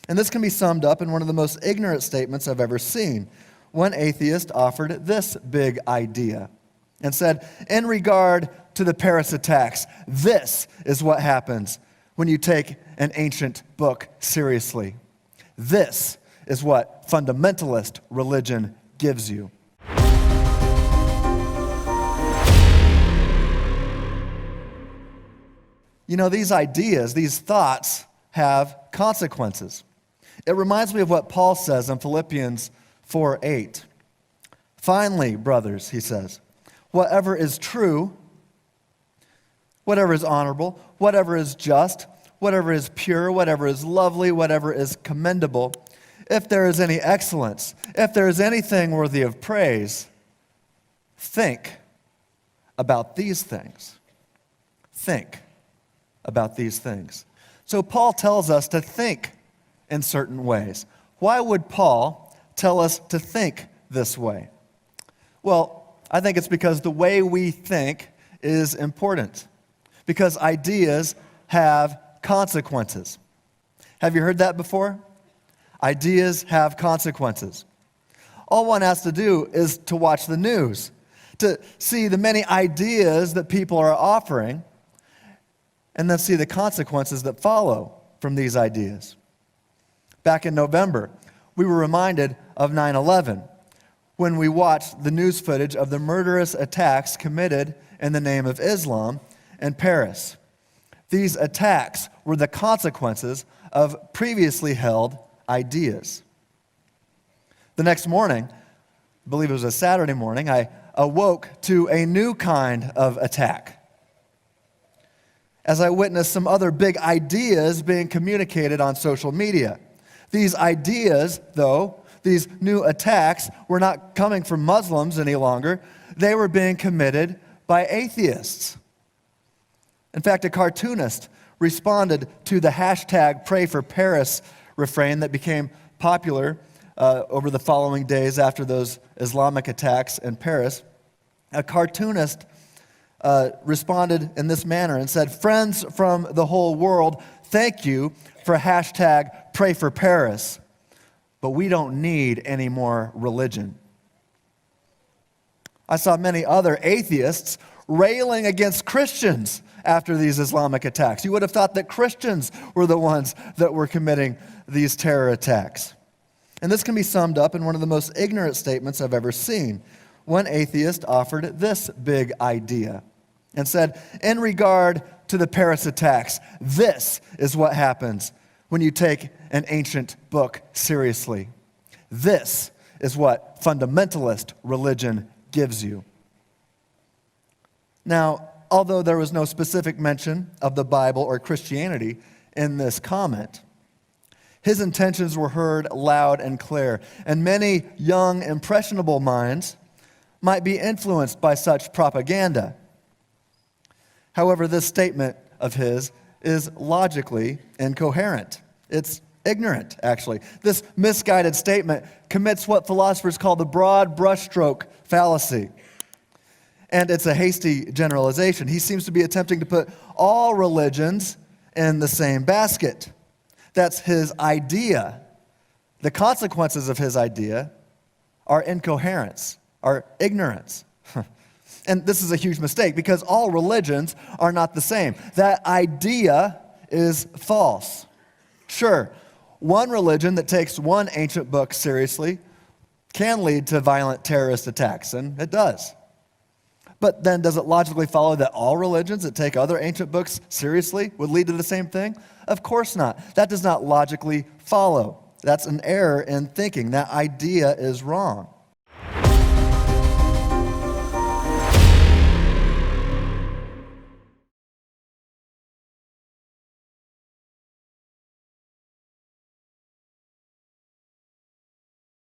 And this can be summed up in one of the most ignorant statements I've ever seen. One atheist offered this big idea and said, in regard to the Paris attacks, this is what happens when you take an ancient book seriously. This is what fundamentalist religion gives you. You know, these ideas, these thoughts have consequences. It reminds me of what Paul says in Philippians 4:8. Finally, brothers, he says, whatever is true, whatever is honorable, whatever is just, whatever is pure, whatever is lovely, whatever is commendable, if there is any excellence, if there is anything worthy of praise, think about these things. Think about these things. So Paul tells us to think in certain ways. Why would Paul tell us to think this way? Well, I think it's because the way we think is important. Because ideas have consequences. Have you heard that before? Ideas have consequences. All one has to do is to watch the news, to see the many ideas that people are offering, and then see the consequences that follow from these ideas. Back in November, we were reminded of 9/11 when we watched the news footage of the murderous attacks committed in the name of Islam in Paris. These attacks were the consequences of previously held ideas. The next morning, I believe it was a Saturday morning, I awoke to a new kind of attack, as I witnessed some other big ideas being communicated on social media. These ideas, though, these new attacks, were not coming from Muslims any longer. They were being committed by atheists. In fact, a cartoonist responded to the hashtag Pray for Paris refrain that became popular over the following days after those Islamic attacks in Paris. A cartoonist responded in this manner and said, "Friends from the whole world, thank you for hashtag Pray for Paris, but we don't need any more religion." I saw many other atheists railing against Christians after these Islamic attacks. You would have thought that Christians were the ones that were committing these terror attacks. And this can be summed up in one of the most ignorant statements I've ever seen. One atheist offered this big idea and said, in regard to the Paris attacks, this is what happens when you take an ancient book seriously. This is what fundamentalist religion gives you. Now, although there was no specific mention of the Bible or Christianity in this comment, his intentions were heard loud and clear, and many young, impressionable minds might be influenced by such propaganda. However, this statement of his is logically incoherent. It's ignorant, actually. This misguided statement commits what philosophers call the broad brushstroke fallacy. And it's a hasty generalization. He seems to be attempting to put all religions in the same basket. That's his idea. The consequences of his idea are incoherence, are ignorance. And this is a huge mistake because all religions are not the same. That idea is false. Sure, one religion that takes one ancient book seriously can lead to violent terrorist attacks, and it does. But then does it logically follow that all religions that take other ancient books seriously would lead to the same thing? Of course not. That does not logically follow. That's an error in thinking. That idea is wrong.